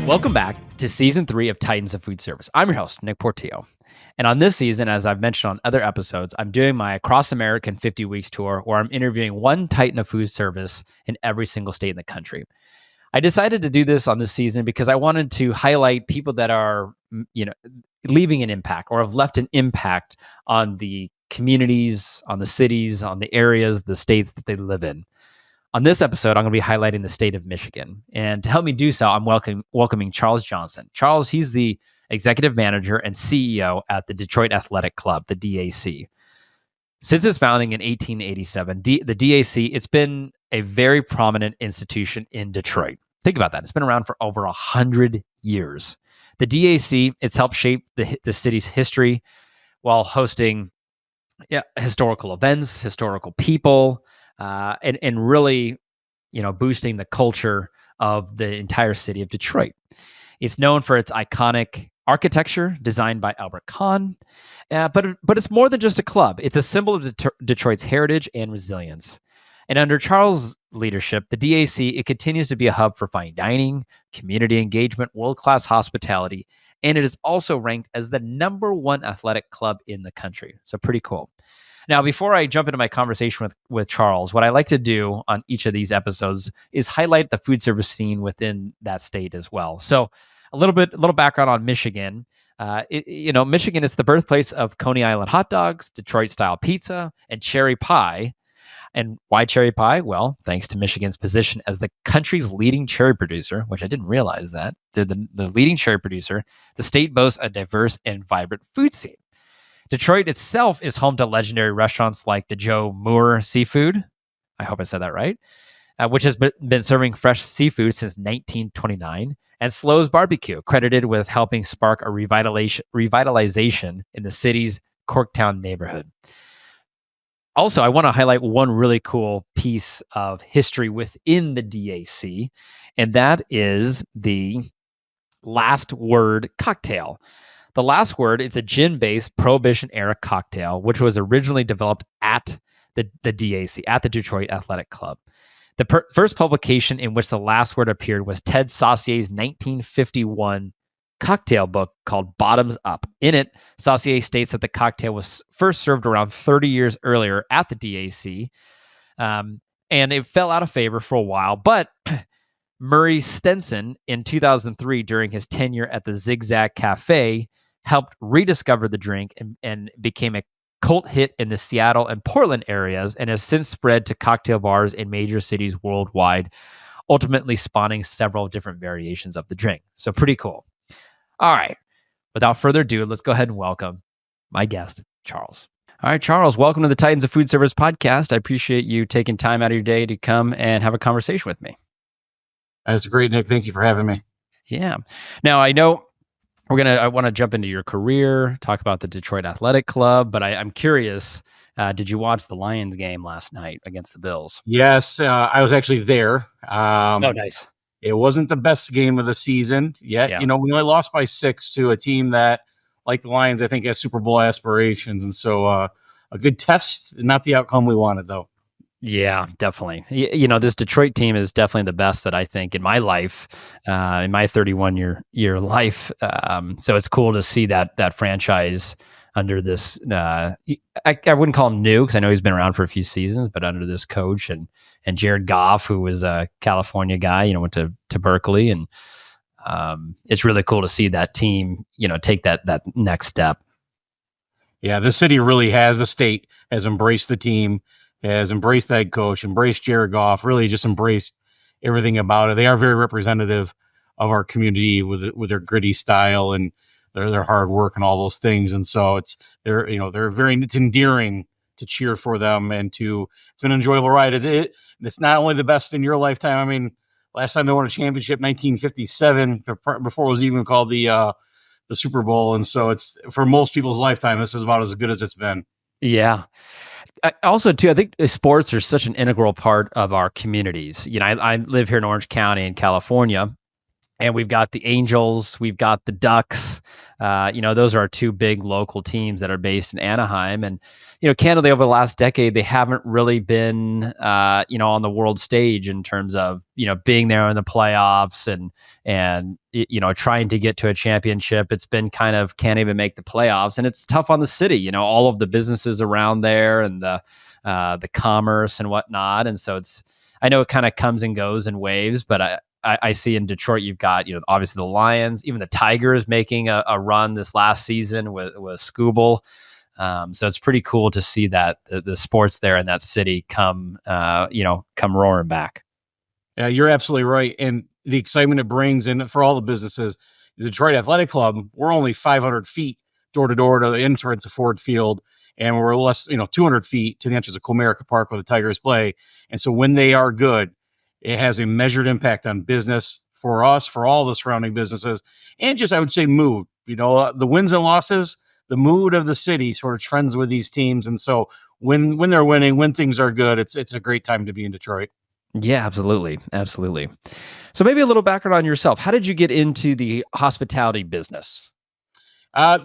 Welcome back to Season 3 of Titans of Food Service. I'm your host, Nick Portillo. And on this season, as I've mentioned on other episodes, I'm doing my Across American 50 Weeks tour where I'm interviewing one Titan of Food Service in every single state in the country. I decided to do this on this season because I wanted to highlight people that are, leaving an impact or have left an impact on the communities, on the cities, on the areas, the states that they live in. On this episode, I'm going to be highlighting the state of Michigan. And to help me do so, I'm welcoming Charles Johnson. Charles, he's the executive manager and CEO at the Detroit Athletic Club, the DAC. Since its founding in 1887, the DAC, it's been a very prominent institution in Detroit. Think about that. It's been around for over 100 years. The DAC, it's helped shape the city's history while hosting historical events, historical people, and really, boosting the culture of the entire city of Detroit. It's known for its iconic architecture designed by Albert Kahn, but it's more than just a club. It's a symbol of Detroit's heritage and resilience. And under Charles' leadership, the DAC, it continues to be a hub for fine dining, community engagement, world-class hospitality, and it is also ranked as the #1 athletic club in the country. So pretty cool. Now, before I jump into my conversation with Charles, what I like to do on each of these episodes is highlight the food service scene within that state as well. So a little background on Michigan. Michigan is the birthplace of Coney Island hot dogs, Detroit-style pizza, and cherry pie. And why cherry pie? Well, thanks to Michigan's position as the country's leading cherry producer, which I didn't realize that. They're the leading cherry producer. The state boasts a diverse and vibrant food scene. Detroit itself is home to legendary restaurants like the Joe Moore Seafood. I hope I said that right. Which has been serving fresh seafood since 1929. And Slo's Barbecue, credited with helping spark a revitalization in the city's Corktown neighborhood. Also, I want to highlight one really cool piece of history within the DAC, and that is the Last Word cocktail. The Last Word, it's a gin-based Prohibition-era cocktail, which was originally developed at the DAC, at the Detroit Athletic Club. The first publication in which the Last Word appeared was Ted Saucier's 1951 cocktail book called Bottoms Up. In it, Saucier states that the cocktail was first served around 30 years earlier at the DAC, and it fell out of favor for a while, but Murray Stenson in 2003, during his tenure at the Zigzag Cafe, helped rediscover the drink and became a cult hit in the Seattle and Portland areas and has since spread to cocktail bars in major cities worldwide, ultimately spawning several different variations of the drink. So pretty cool. All right. Without further ado, let's go ahead and welcome my guest, Charles. All right, Charles, welcome to the Titans of Food Service podcast. I appreciate you taking time out of your day to come and have a conversation with me. That's great, Nick. Thank you for having me. Yeah. Now, I know I want to jump into your career, talk about the Detroit Athletic Club, but I'm curious, did you watch the Lions game last night against the Bills? Yes, I was actually there. Nice. It wasn't the best game of the season yet. Yeah. We only lost by 6 to a team that, like the Lions, I think has Super Bowl aspirations. And so a good test, not the outcome we wanted, though. Yeah, definitely. This Detroit team is definitely the best that I think in my life, in my 31-year life. So it's cool to see that franchise under this. I wouldn't call him new because I know he's been around for a few seasons, but under this coach and Jared Goff, who was a California guy, went to Berkeley, and it's really cool to see that team, take that next step. Yeah, the city really has. The state has embraced the team, has embraced that coach, embraced Jared Goff, really just embraced everything about it. They are very representative of our community with their gritty style and their hard work and all those things. And so it's endearing to cheer for them, and it's been an enjoyable ride. It's not only the best in your lifetime. I mean, last time they won a championship, 1957, before it was even called the Super Bowl. And so it's, for most people's lifetime, this is about as good as it's been. Yeah. Also, too, I think sports are such an integral part of our communities. I live here in Orange County in California, and we've got the Angels, we've got the Ducks. Those are our two big local teams that are based in Anaheim. And, candidly, over the last decade, they haven't really been, on the world stage in terms of, being there in the playoffs and trying to get to a championship. It's been kind of can't even make the playoffs. And it's tough on the city, all of the businesses around there and the commerce and whatnot. And so I know it kind of comes and goes in waves, but I see in Detroit, you've got, obviously the Lions, even the Tigers making a run this last season with Scooble. So it's pretty cool to see that the sports there in that city come roaring back. Yeah, you're absolutely right. And the excitement it brings in for all the businesses, the Detroit Athletic Club, we're only 500 feet door to door to the entrance of Ford Field. And we're less, 200 feet to the entrance of Comerica Park where the Tigers play. And so when they are good, it has a measured impact on business for us, for all the surrounding businesses, and just, I would say, mood. The wins and losses, the mood of the city sort of trends with these teams. And so when they're winning, when things are good, it's a great time to be in Detroit. Yeah, absolutely. Absolutely. So maybe a little background on yourself. How did you get into the hospitality business? I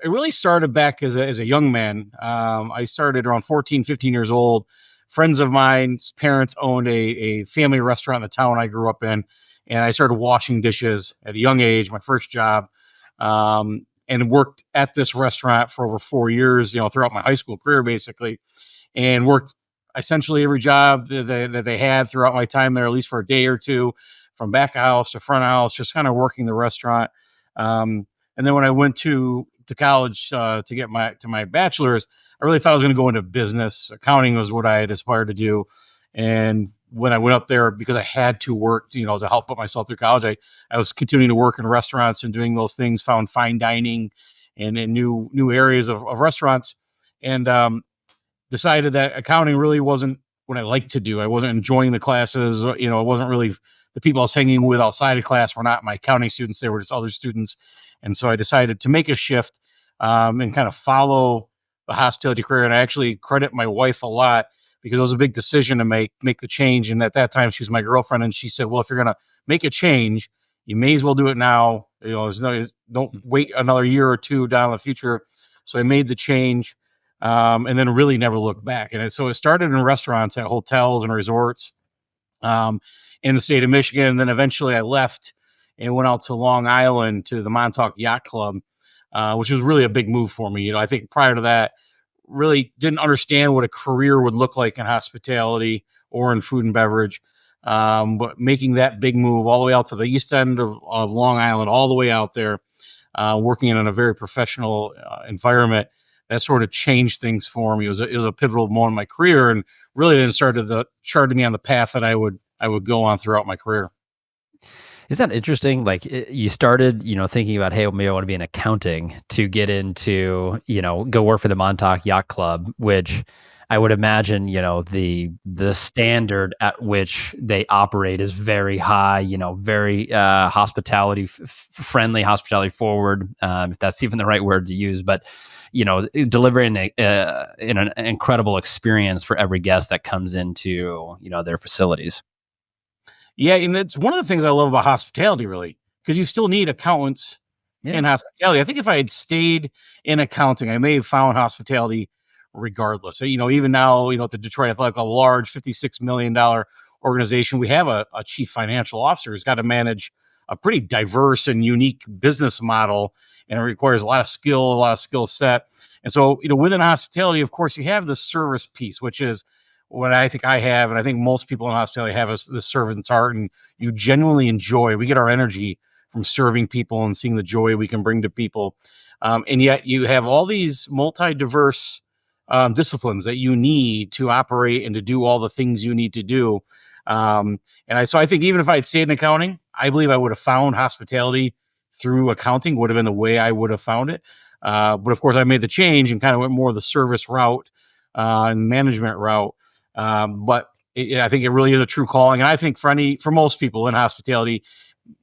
really started back as a young man. I started around 14, 15 years old. Friends of mine's parents owned a family restaurant in the town I grew up in, and I started washing dishes at a young age, my first job, and worked at this restaurant for over 4 years, throughout my high school career, basically, and worked essentially every job that they had throughout my time there, at least for a day or two, from back of house to front of house, just kind of working the restaurant. And then when I went to college to get my bachelor's, I really thought I was going to go into business. Accounting was what I had aspired to do. And when I went up there, because I had to work, to help put myself through college, I was continuing to work in restaurants and doing those things, found fine dining and in new areas of restaurants, and decided that accounting really wasn't what I liked to do. I wasn't enjoying the classes. It wasn't really the people I was hanging with outside of class were not my accounting students. They were just other students. And so I decided to make a shift and kind of follow the hospitality career. And I actually credit my wife a lot because it was a big decision to make the change. And at that time, she was my girlfriend. And she said, well, if you're going to make a change, you may as well do it now. Don't wait another year or two down in the future. So I made the change and then really never looked back. And so it started in restaurants at hotels and resorts in the state of Michigan. And then eventually I left and went out to Long Island to the Montauk Yacht Club, which was really a big move for me. I think prior to that, really didn't understand what a career would look like in hospitality or in food and beverage. But making that big move all the way out to the east end of Long Island, all the way out there, working in a very professional environment, that sort of changed things for me. It was a pivotal moment in my career, and really then charted me on the path that I would go on throughout my career. Isn't that interesting? Like you started, thinking about, hey, well, maybe I want to be in accounting to get into, go work for the Montauk Yacht Club, which I would imagine, the standard at which they operate is very high, very hospitality friendly, hospitality forward, if that's even the right word to use. But delivering an incredible experience for every guest that comes into their facilities. Yeah, and it's one of the things I love about hospitality, really, because you still need accountants in hospitality. I think if I had stayed in accounting, I may have found hospitality regardless. Even now, at the Detroit Athletic, a large $56 million organization, we have a chief financial officer who's got to manage a pretty diverse and unique business model, and it requires a lot of skill set. And so, within hospitality, of course, you have the service piece, which is what I think I have, and I think most people in hospitality have, is the servant's heart, and you genuinely enjoy. We get our energy from serving people and seeing the joy we can bring to people, and yet you have all these multi-diverse disciplines that you need to operate and to do all the things you need to do. So I think even if I had stayed in accounting, I believe I would have found hospitality through accounting, would have been the way I would have found it. But of course, I made the change and kind of went more the service route and management route. I think it really is a true calling. And I think for most people in hospitality,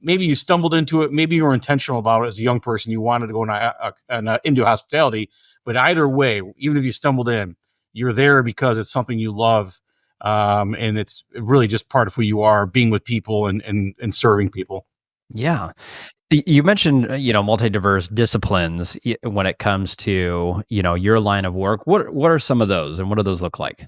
maybe you stumbled into it, maybe you were intentional about it as a young person, you wanted to go into hospitality, but either way, even if you stumbled in, you're there because it's something you love. And it's really just part of who you are, being with people and serving people. Yeah. You mentioned, multi-diverse disciplines when it comes to, your line of work. What are some of those, and what do those look like?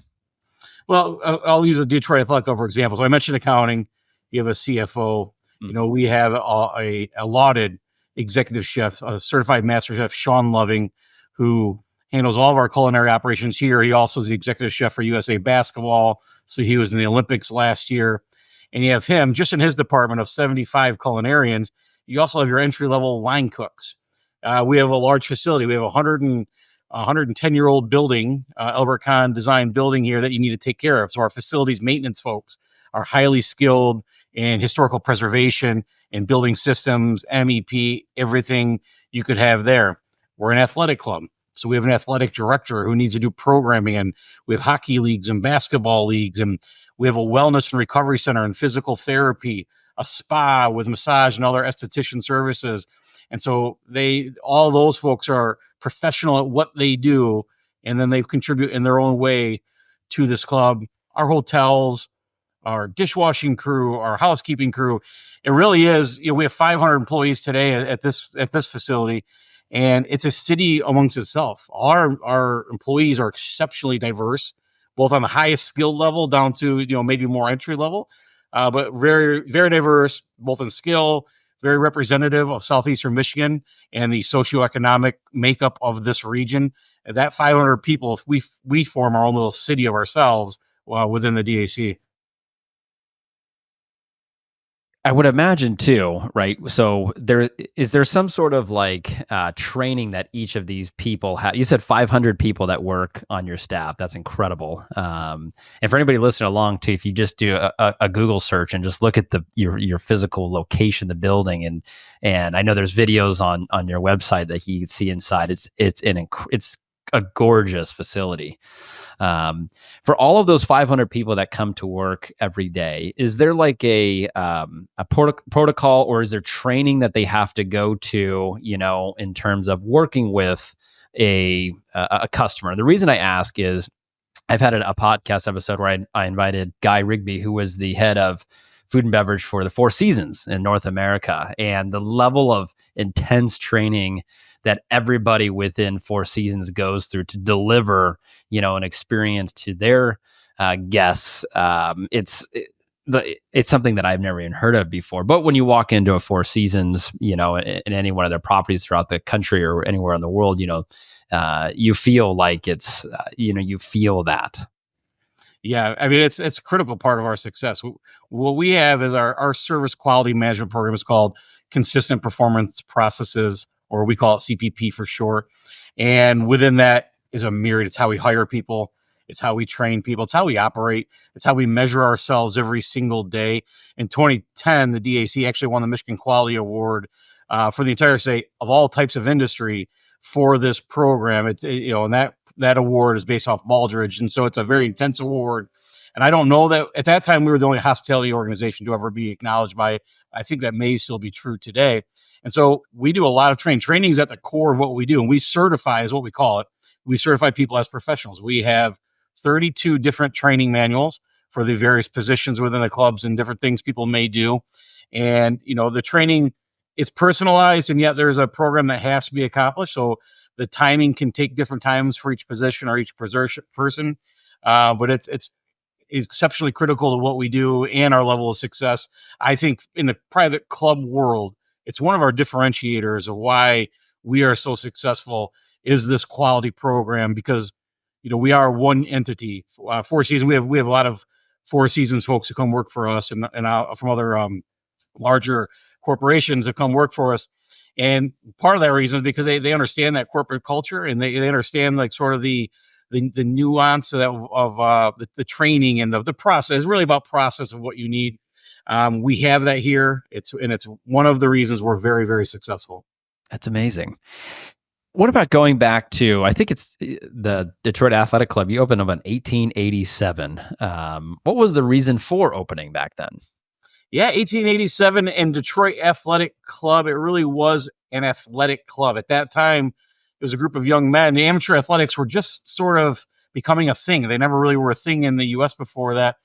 Well, I'll use a Detroit Athletic Club, for example. So I mentioned accounting. You have a CFO. Mhm. We have a lauded executive chef, a certified master chef, Sean Loving, who handles all of our culinary operations here. He also is the executive chef for USA Basketball. So he was in the Olympics last year. And you have him just in his department of 75 culinarians. You also have your entry level line cooks. We have a large facility. We have 110-year-old building, Albert Kahn designed building here that you need to take care of. So our facilities maintenance folks are highly skilled in historical preservation and building systems, MEP, everything you could have there. We're an athletic club. So we have an athletic director who needs to do programming, and we have hockey leagues and basketball leagues, and we have a wellness and recovery center and physical therapy, a spa with massage and other esthetician services. And so all those folks are professional at what they do, and then they contribute in their own way to this club. Our hotels, our dishwashing crew, our housekeeping crew. It really is. We have 500 employees today at this facility, and it's a city amongst itself. Our employees are exceptionally diverse, both on the highest skill level down to maybe more entry level, but very very diverse, both in skill. Very representative of southeastern Michigan and the socioeconomic makeup of this region. That 500 people, if we form our own little city of ourselves within the DAC. I would imagine too, right? So there some sort of like training that each of these people have. You said 500 people that work on your staff. That's incredible. And for anybody listening along too, if you just do a Google search and just look at your physical location, the building, and I know there's videos on your website that you can see inside. It's a gorgeous facility. For all of those 500 people that come to work every day, is there like a protocol, or is there training that they have to go to, in terms of working with a customer? The reason I ask is I've had a podcast episode where I invited Guy Rigby, who was the head of food and beverage for the Four Seasons in North America, and the level of intense training that everybody within Four Seasons goes through to deliver, an experience to their guests. It's something that I've never even heard of before. But when you walk into a Four Seasons, in any one of their properties throughout the country or anywhere in the world, you feel like you feel that. Yeah, I mean it's a critical part of our success. What we have is our service quality management program is called consistent performance processes, or we call it CPP for short. And within that is a myriad. It's how we hire people, it's how we train people, it's how we operate, it's how we measure ourselves every single day. In 2010, the DAC actually won the Michigan Quality Award for the entire state of all types of industry for this program. And that award is based off Baldrige, and so it's a very intense award. And I don't know that at that time we were the only hospitality organization to ever be acknowledged by it. I think that may still be true today. And so we do a lot of training. Training is at the core of what we do, and we certify is what we call it. We certify people as professionals. We have 32 different training manuals for the various positions within the clubs and different things people may do. And the training is personalized, and yet there's a program that has to be accomplished. So the timing can take different times for each position or each person, but it's exceptionally critical to what we do and our level of success. I think in the private club world, it's one of our differentiators of why we are so successful is this quality program, because we are one entity. Four Seasons, we have a lot of Four Seasons folks who come work for us, and from other larger corporations that come work for us. And part of that reason is because they understand that corporate culture, and they understand like sort of the nuance of the training and the process. It's really about process of what you need. We have that here. It's one of the reasons we're very, very successful. That's amazing. What about going back to, I think it's the Detroit Athletic Club? You opened up in 1887. What was the reason for opening back then? Yeah, 1887 and Detroit Athletic Club. It really was an athletic club. At that time, it was a group of young men. The amateur athletics were just sort of becoming a thing. They never really were a thing in the U.S. before that.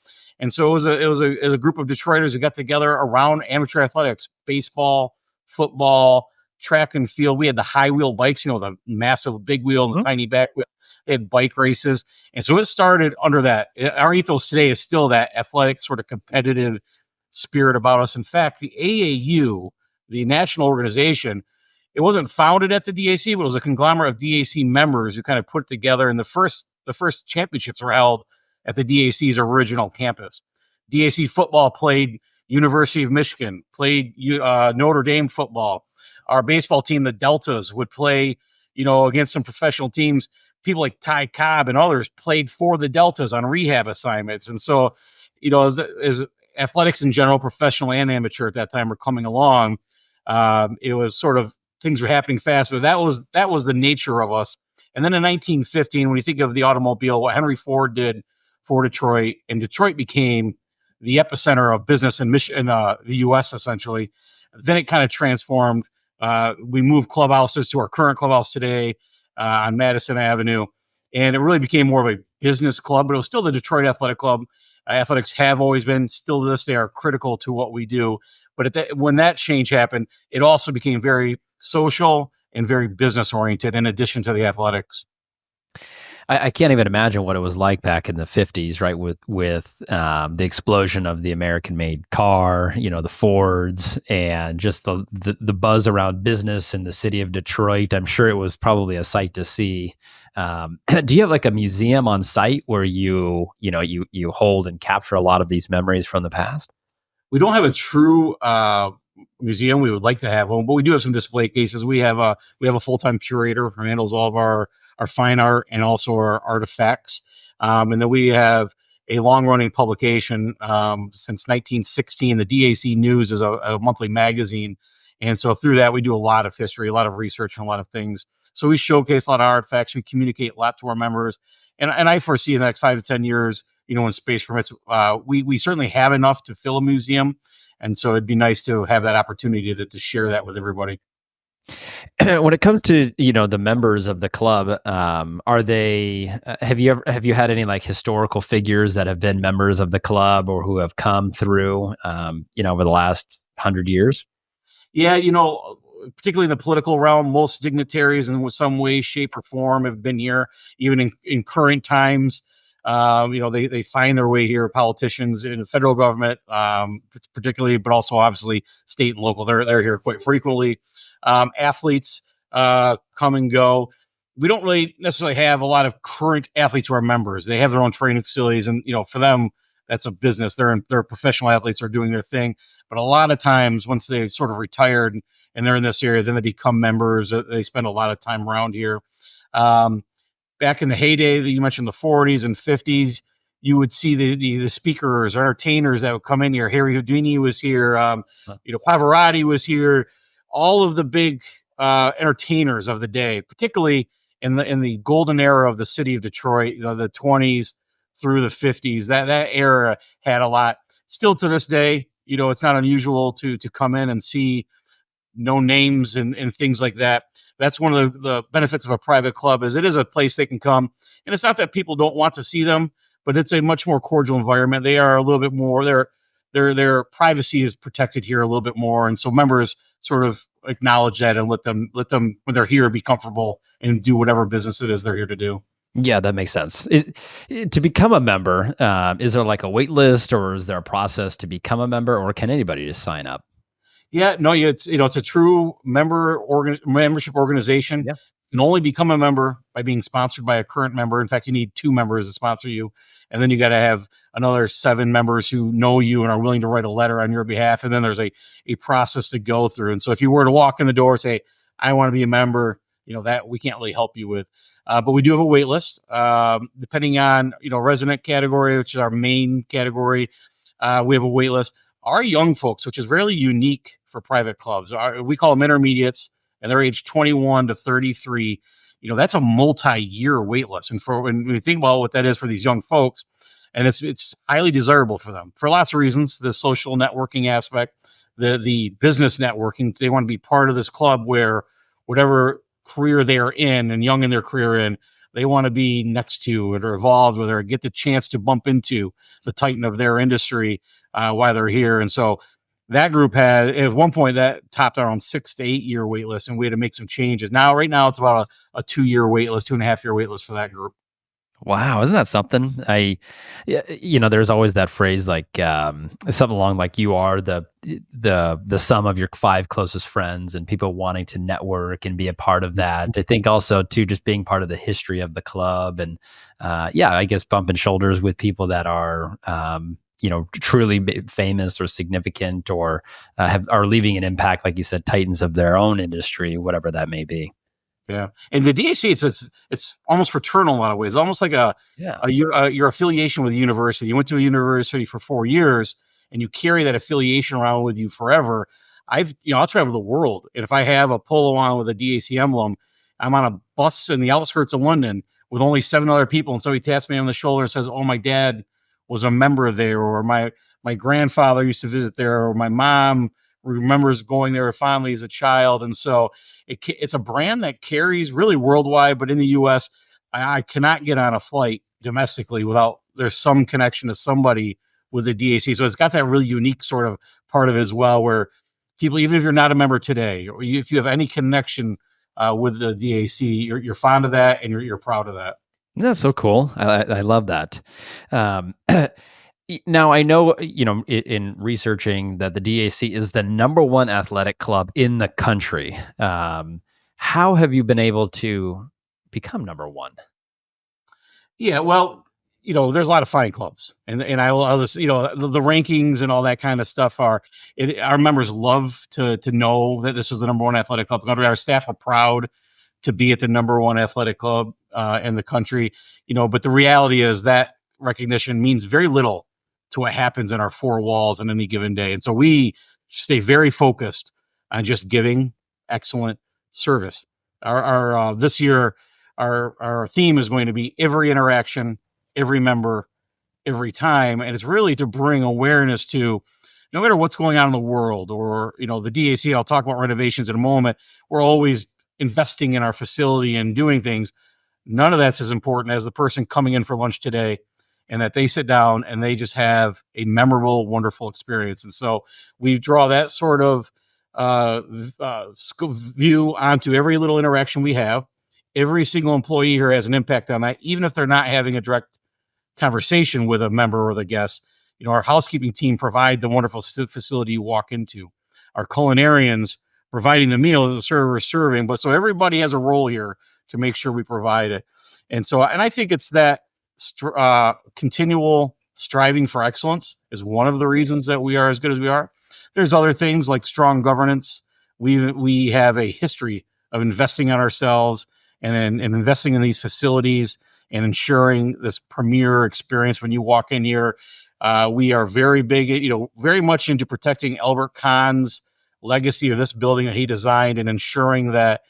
And so it was a group of Detroiters who got together around amateur athletics, baseball, football, track and field. We had the high wheel bikes, the massive big wheel and the tiny back wheel. They had bike races. And so it started under that. Our ethos today is still that athletic sort of competitive spirit about us. In fact, the AAU, the national organization, it wasn't founded at the DAC, but it was a conglomerate of DAC members who kind of put it together. And the first championships were held at the DAC's original campus. DAC football played University of Michigan, played Notre Dame football. Our baseball team, the Deltas, would play, against some professional teams. People like Ty Cobb and others played for the Deltas on rehab assignments. And so, as athletics in general, professional and amateur at that time, were coming along, it was sort of things were happening fast, but that was the nature of us. And then in 1915, when you think of the automobile, what Henry Ford did for Detroit, and Detroit became the epicenter of business in the U.S. essentially. Then it kind of transformed. We moved clubhouses to our current clubhouse today on Madison Avenue, and it really became more of a business club, but it was still the Detroit Athletic Club. Athletics have always been, still to this day, are critical to what we do. But when that change happened, it also became very social and very business oriented in addition to the athletics. I can't even imagine what it was like back in the 50s, right? With the explosion of the American-made car, the Fords, and just the buzz around business in the city of Detroit. I'm sure it was probably a sight to see. Do you have like a museum on site where you hold and capture a lot of these memories from the past? We don't have a true museum. We would like to have one, but we do have some display cases. We have a full-time curator who handles all of our fine art and also our artifacts. And then we have a long-running publication since 1916. The DAC News is a monthly magazine. And so through that, we do a lot of history, a lot of research, and a lot of things. So we showcase a lot of artifacts. We communicate a lot to our members. And I foresee in the next 5 to 10 years, when space permits, we certainly have enough to fill a museum. And so it'd be nice to have that opportunity to share that with everybody. When it comes to the members of the club, are they? Have you had any like historical figures that have been members of the club or who have come through over the last 100 years? Yeah, particularly in the political realm, most dignitaries in some way, shape, or form have been here, even in current times. They find their way here. Politicians in the federal government, particularly, but also obviously state and local. They're here quite frequently. Athletes come and go. We don't really necessarily have a lot of current athletes who are members. They have their own training facilities, and for them, that's a business. They're professional athletes. They're doing their thing. But a lot of times, once they've sort of retired and they're in this area, then they become members. They spend a lot of time around here. Back in the heyday that you mentioned, the 40s and 50s, you would see the speakers, entertainers that would come in here. Harry Houdini was here. Pavarotti was here. All of the big entertainers of the day, particularly in the golden era of the city of Detroit, the 20s through the 50s. That era had a lot. Still to this day, it's not unusual to come in and see known names and things like that. That's one of the benefits of a private club, is it is a place they can come. And it's not that people don't want to see them, but it's a much more cordial environment. They are a little bit more, their privacy is protected here a little bit more. And so members sort of acknowledge that and let them, when they're here, be comfortable and do whatever business it is they're here to do. Yeah, that makes sense. To become a member, is there like a wait list, or is there a process to become a member, or can anybody just sign up? Yeah, no, it's a true membership organization. Yeah. You can only become a member by being sponsored by a current member. In fact, you need 2 members to sponsor you, and then you got to have another 7 members who know you and are willing to write a letter on your behalf. And then there's a process to go through. And so if you were to walk in the door and say, "I want to be a member," that we can't really help you with. But we do have a wait list, depending on resident category, which is our main category. We have a wait list. Our young folks, which is really unique for private clubs, we call them intermediates, and they're age 21 to 33. That's a multi-year wait list. And when we think about what that is for these young folks, and it's highly desirable for them for lots of reasons: the social networking aspect, the business networking. They want to be part of this club where whatever career they are in and young in their career in, they want to be next to or involved with or get the chance to bump into the titan of their industry while they're here. And so that group had at one point that topped around 6 to 8 year wait list, and we had to make some changes. Right now it's about a 2 year wait list, 2.5 year wait list for that group. Wow, isn't that something? There's always that phrase like something along like you are the sum of your five closest friends, and people wanting to network and be a part of that. I think also too, just being part of the history of the club, and I guess bumping shoulders with people that are truly famous or significant, or are leaving an impact, like you said, titans of their own industry, whatever that may be. Yeah, and the DAC it's almost fraternal in a lot of ways, almost like your affiliation with the university. You went to a university for 4 years, and you carry that affiliation around with you forever. I'll travel the world, and if I have a polo on with a DAC emblem, I'm on a bus in the outskirts of London with only 7 other people, and somebody taps me on the shoulder and says, "Oh, my dad was a member there," or my grandfather used to visit there, or my mom remembers going there fondly as a child. And so it's a brand that carries really worldwide, but in the U.S., I cannot get on a flight domestically without there's some connection to somebody with the DAC. So it's got that really unique sort of part of it as well, where people, even if you're not a member today, or if you have any connection with the DAC, you're fond of that, and you're proud of that. That's so cool. I love that. Um, Now, I know, in researching that the DAC is the number one athletic club in the country. How have you been able to become number one? Yeah, well, there's a lot of fine clubs, and I'll just, the rankings and all that kind of stuff our members love to know that this is the number one athletic club. Our staff are proud to be at the number one athletic club in the country, but the reality is that recognition means very little to what happens in our four walls on any given day. And so we stay very focused on just giving excellent service. Our this year, our theme is going to be every interaction, every member, every time. And it's really to bring awareness to no matter what's going on in the world, or, the DAC, I'll talk about renovations in a moment. We're always investing in our facility and doing things. None of that's as important as the person coming in for lunch today, and that they sit down and they just have a memorable, wonderful experience. And so we draw that sort of view onto every little interaction we have. Every single employee here has an impact on that, even if they're not having a direct conversation with a member or the guest. Our housekeeping team provide the wonderful facility you walk into. Our culinarians providing the meal that the server is serving. But so everybody has a role here to make sure we provide it. And I think it's that continual striving for excellence is one of the reasons that we are as good as we are. There's other things like strong governance. We have a history of investing in ourselves and investing in these facilities and ensuring this premier experience when you walk in here. We are very big, very much into protecting Albert Kahn's legacy of this building that he designed, and ensuring that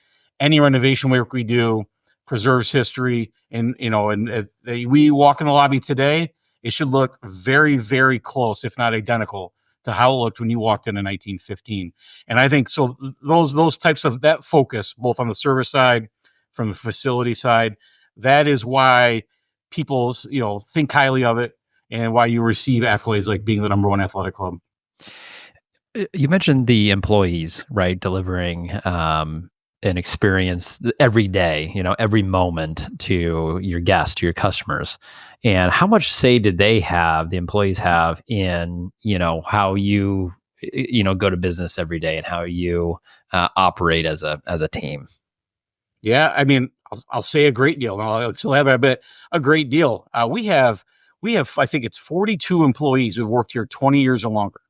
any renovation work we do preserves history. And if we walk in the lobby today, it should look very, very close, if not identical, to how it looked when you walked in 1915. And I think so those types of that focus, both on the service side, from the facility side, that is why people, think highly of it, and why you receive accolades like being the number one athletic club. You mentioned the employees, right? Delivering an experience every day, every moment to your guests, to your customers. And how much say did the employees have in, how you, go to business every day, and how you operate as a team? Yeah, I mean, I'll say a great deal. I'll elaborate a bit. A great deal. We have, I think it's 42 employees who've worked here 20 years or longer.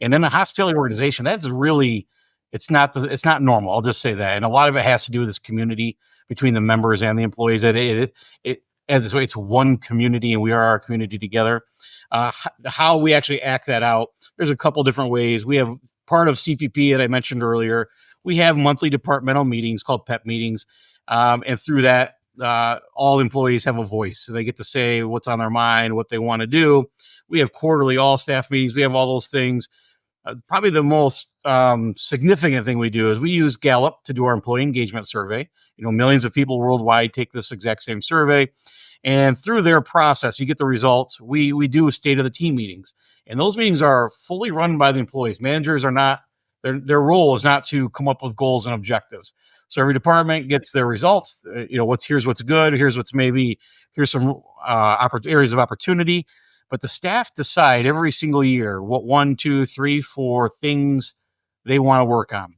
And in a hospitality organization, that's really, it's not normal. I'll just say that. And a lot of it has to do with this community between the members and the employees. It's one community, and we are our community together. How we actually act that out, there's a couple different ways. We have part of CPP that I mentioned earlier. We have monthly departmental meetings called PEP meetings. And through that, all employees have a voice. So they get to say what's on their mind, what they want to do. We have quarterly all staff meetings. We have all those things. Probably the most significant thing we do is we use Gallup to do our employee engagement survey. Millions of people worldwide take this exact same survey. And through their process, you get the results. We do state of the team meetings. And those meetings are fully run by the employees. Managers are not, their role is not to come up with goals and objectives. So every department gets their results. Here's what's good. Here's some areas of opportunity. But the staff decide every single year what 1, 2, 3, 4 things they want to work on.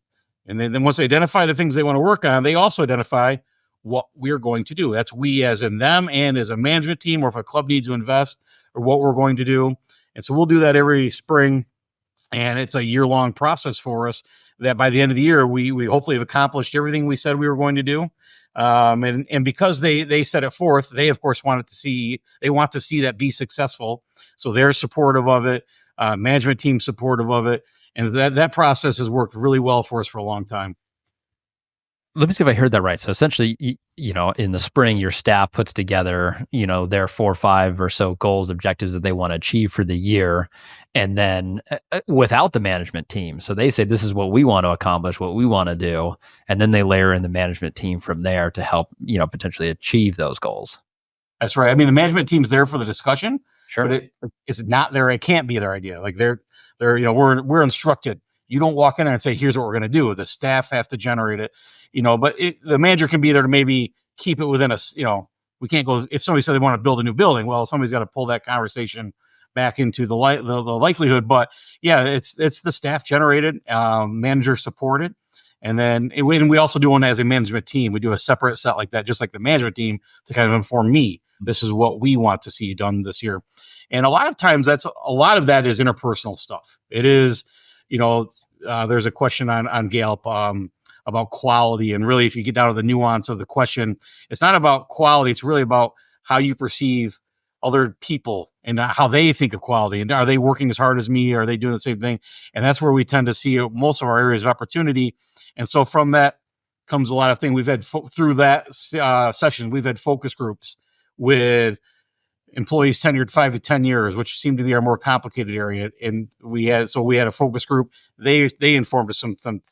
And then once they identify the things they want to work on, they also identify what we're going to do. That's we as in them and as a management team, or if a club needs to invest, or what we're going to do. And so we'll do that every spring. And it's a year-long process for us that by the end of the year, we hopefully have accomplished everything we said we were going to do. And because they set it forth, they of course want to see that be successful. So they're supportive of it, management team supportive of it. And that process has worked really well for us for a long time. Let me see if I heard that right. So essentially, in the spring, your staff puts together, their 4 or 5 or so goals, objectives that they want to achieve for the year. And then without the management team. So they say, this is what we want to accomplish, what we want to do. And then they layer in the management team from there to help, potentially achieve those goals. That's right. I mean, the management team's there for the discussion, sure, but it's not there. It can't be their idea. Like we're instructed. You don't walk in there and say, here's what we're going to do. The staff have to generate it, but the manager can be there to maybe keep it within us. We can't go, if somebody said they want to build a new building, well, somebody's got to pull that conversation back into the likelihood. But yeah, it's the staff generated, manager supported. And then we also do one as a management team. We do a separate set like that, just like the management team, to kind of inform me, this is what we want to see done this year. And a lot of times a lot of that is interpersonal stuff. It is, there's a question on Gallup about quality. And really, if you get down to the nuance of the question, it's not about quality. It's really about how you perceive other people and how they think of quality. And are they working as hard as me? Are they doing the same thing? And that's where we tend to see most of our areas of opportunity. And so from that comes a lot of things. We've had through that session, we've had focus groups with employees tenured 5 to 10 years, which seemed to be our more complicated area. And we had a focus group. They informed us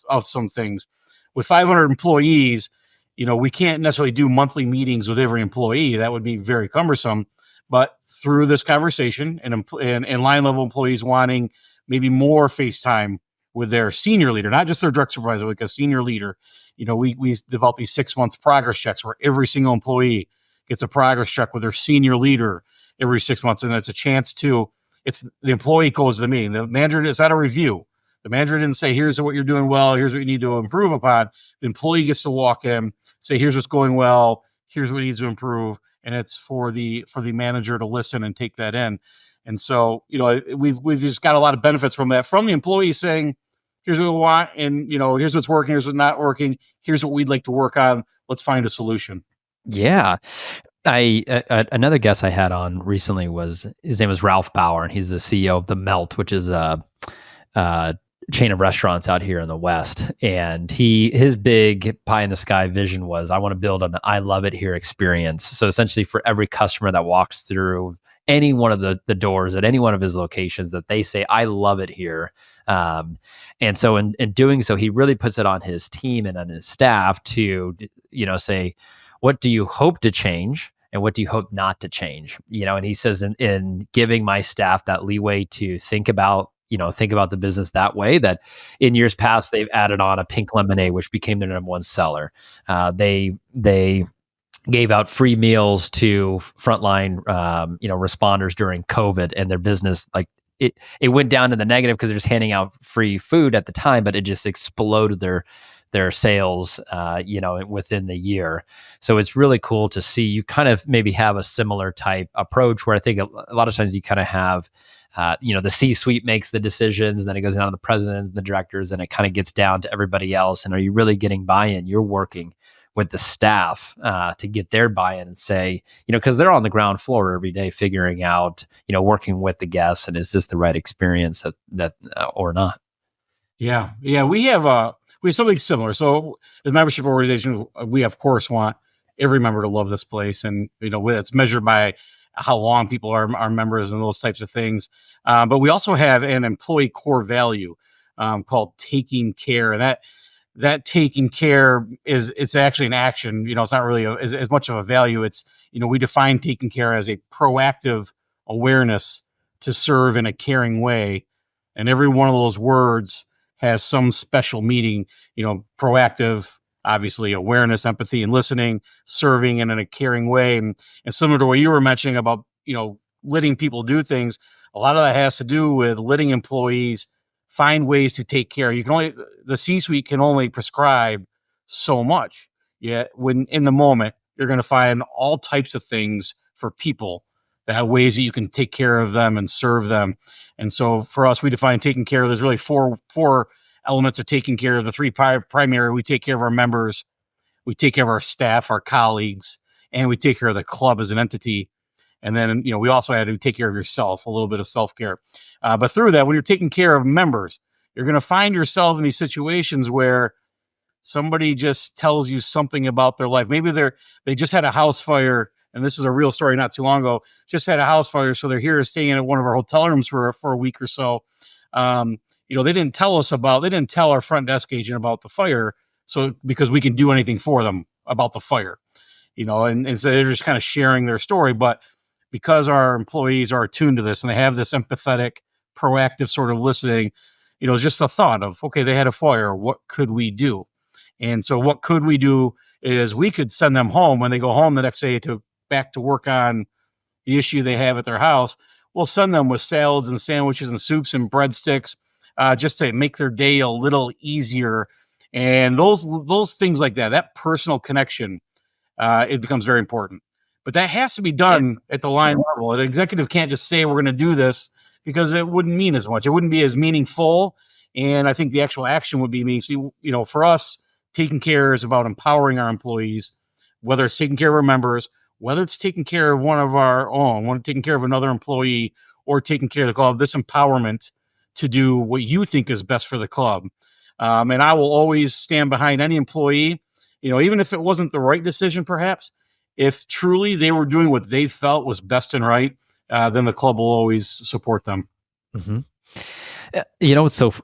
of some things. With 500 employees, we can't necessarily do monthly meetings with every employee. That would be very cumbersome. But through this conversation and line level employees wanting maybe more face time with their senior leader, not just their direct supervisor, like a senior leader, we develop these 6 months progress checks where every single employee gets a progress check with their senior leader every 6 months. And it's a chance the employee goes to the meeting. The manager is at a review. The manager didn't say, here's what you're doing well, here's what you need to improve upon. The employee gets to walk in, say, here's what's going well, here's what needs to improve. And it's for the manager to listen and take that in. And so, we've just got a lot of benefits from that, from the employees saying, here's what we want, and here's what's working, here's what's not working, here's what we'd like to work on. Let's find a solution. Yeah. Another guest I had on recently his name was Ralph Bauer, and he's the CEO of The Melt, which is a chain of restaurants out here in the West. And his big pie in the sky vision was, I want to build an I love it here experience. So essentially for every customer that walks through any one of the doors at any one of his locations, that they say, I love it here. And so in doing so, he really puts it on his team and on his staff to, say, what do you hope to change? And what do you hope not to change? And he says in giving my staff that leeway to think about the business that way, that in years past, they've added on a pink lemonade, which became their number one seller. They gave out free meals to frontline, responders during COVID, and their business, like it went down to the negative because they're just handing out free food at the time, but it just exploded their sales, within the year. So it's really cool to see you kind of maybe have a similar type approach where I think a lot of times you kind of have, the C-suite makes the decisions, and then it goes down to the presidents and the directors, and it kind of gets down to everybody else. And are you really getting buy-in? You're working with the staff to get their buy-in and say, because they're on the ground floor every day figuring out, working with the guests, and is this the right experience that or not? Yeah. We have something similar. So as a membership organization, we of course want every member to love this place. And, it's measured by how long people are members and those types of things. But we also have an employee core value. called Taking Care. And that taking care it's actually an action. It's not really as much of a value. It's, we define taking care as a proactive awareness to serve in a caring way. And every one of those words has some special meaning, proactive, obviously awareness, empathy, and listening, serving, and in a caring way. And similar to what you were mentioning about, letting people do things, a lot of that has to do with letting employees find ways to take care. The C-suite can only prescribe so much. Yet when in the moment, you're going to find all types of things for people that have ways that you can take care of them and serve them. And so for us, we define taking care. There's really four elements of taking care of. The three primary: we take care of our members, we take care of our staff, our colleagues, and we take care of the club as an entity. And then, we also had to take care of yourself, a little bit of self-care. But through that, when you're taking care of members, you're going to find yourself in these situations where somebody just tells you something about their life. Maybe they just had a house fire, and this is a real story not too long ago, just had a house fire. So they're here staying in one of our hotel rooms for a week or so. They didn't tell our front desk agent about the fire. So because we can do anything for them about the fire, and so they're just kind of sharing their story. But because our employees are attuned to this and they have this empathetic, proactive sort of listening, it's just a thought of, okay, they had a fire. What could we do? And so what could we do is we could send them home when they go home the next day back to work on the issue they have at their house. We'll send them with salads and sandwiches and soups and breadsticks, just to make their day a little easier. And those things like that personal connection, it becomes very important. But that has to be done at the line level. An executive can't just say we're going to do this, because it wouldn't mean as much. It wouldn't be as meaningful. And I think the actual action would be meaningful. For us, taking care is about empowering our employees, whether it's taking care of our members, whether it's taking care of one of our own, taking care of another employee, or taking care of the club, this empowerment to do what you think is best for the club. And I will always stand behind any employee, even if it wasn't the right decision, perhaps. If truly they were doing what they felt was best and right, then the club will always support them. Mm-hmm. What's so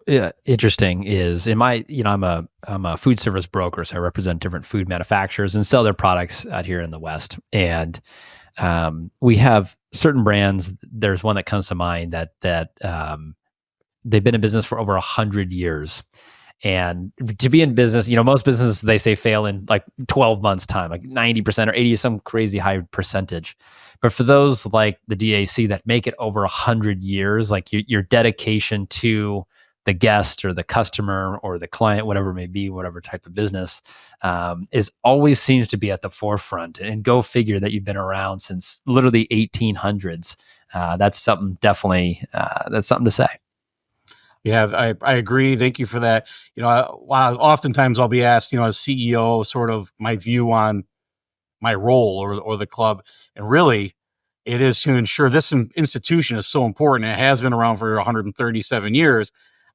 interesting is I'm a food service broker, so I represent different food manufacturers and sell their products out here in the West. And we have certain brands. There's one that comes to mind that they've been in business for over 100 years. And to be in business, most businesses, they say fail in like 12 months time, like 90% or 80, some crazy high percentage. But for those like the DAC that make it over 100 years, like your dedication to the guest or the customer or the client, whatever it may be, whatever type of business, is always seems to be at the forefront. And go figure that you've been around since literally 1800s. That's something definitely, that's something to say. Yeah, I agree. Thank you for that. Oftentimes I'll be asked, as CEO, sort of my view on my role or the club. And really, it is to ensure this institution is so important. It has been around for 137 years.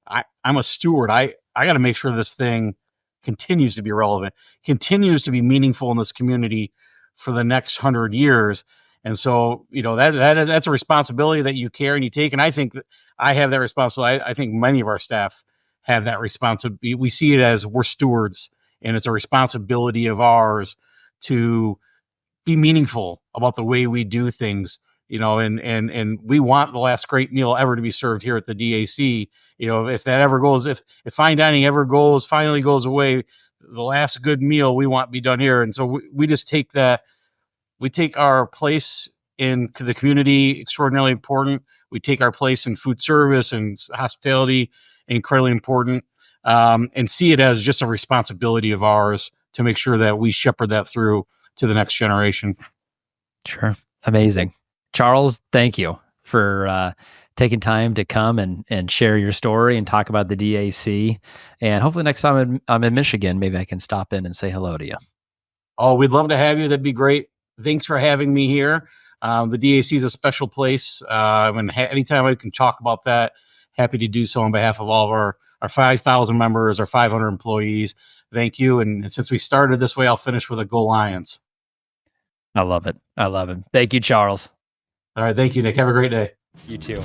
I'm a steward. I got to make sure this thing continues to be relevant, continues to be meaningful in this community for the next 100 years. And so, that's a responsibility that you carry and you take. And I think that I have that responsibility. I think many of our staff have that responsibility. We see it as we're stewards, and it's a responsibility of ours to be meaningful about the way we do things, and we want the last great meal ever to be served here at the DAC. If that ever goes, if fine dining finally goes away, the last good meal we want to be done here. And so we just take that. We take our place in the community extraordinarily important. We take our place in food service and hospitality incredibly important, and see it as just a responsibility of ours to make sure that we shepherd that through to the next generation. Sure. Amazing. Charles, thank you for taking time to come and share your story and talk about the DAC. And hopefully next time I'm in Michigan, maybe I can stop in and say hello to you. Oh, we'd love to have you. That'd be great. Thanks for having me here. The DAC is a special place. Anytime I can talk about that, happy to do so on behalf of all of our 5,000 members, our 500 employees. Thank you. And since we started this way, I'll finish with a Go Lions. I love it. Thank you, Charles. All right. Thank you, Nick. Have a great day. You too.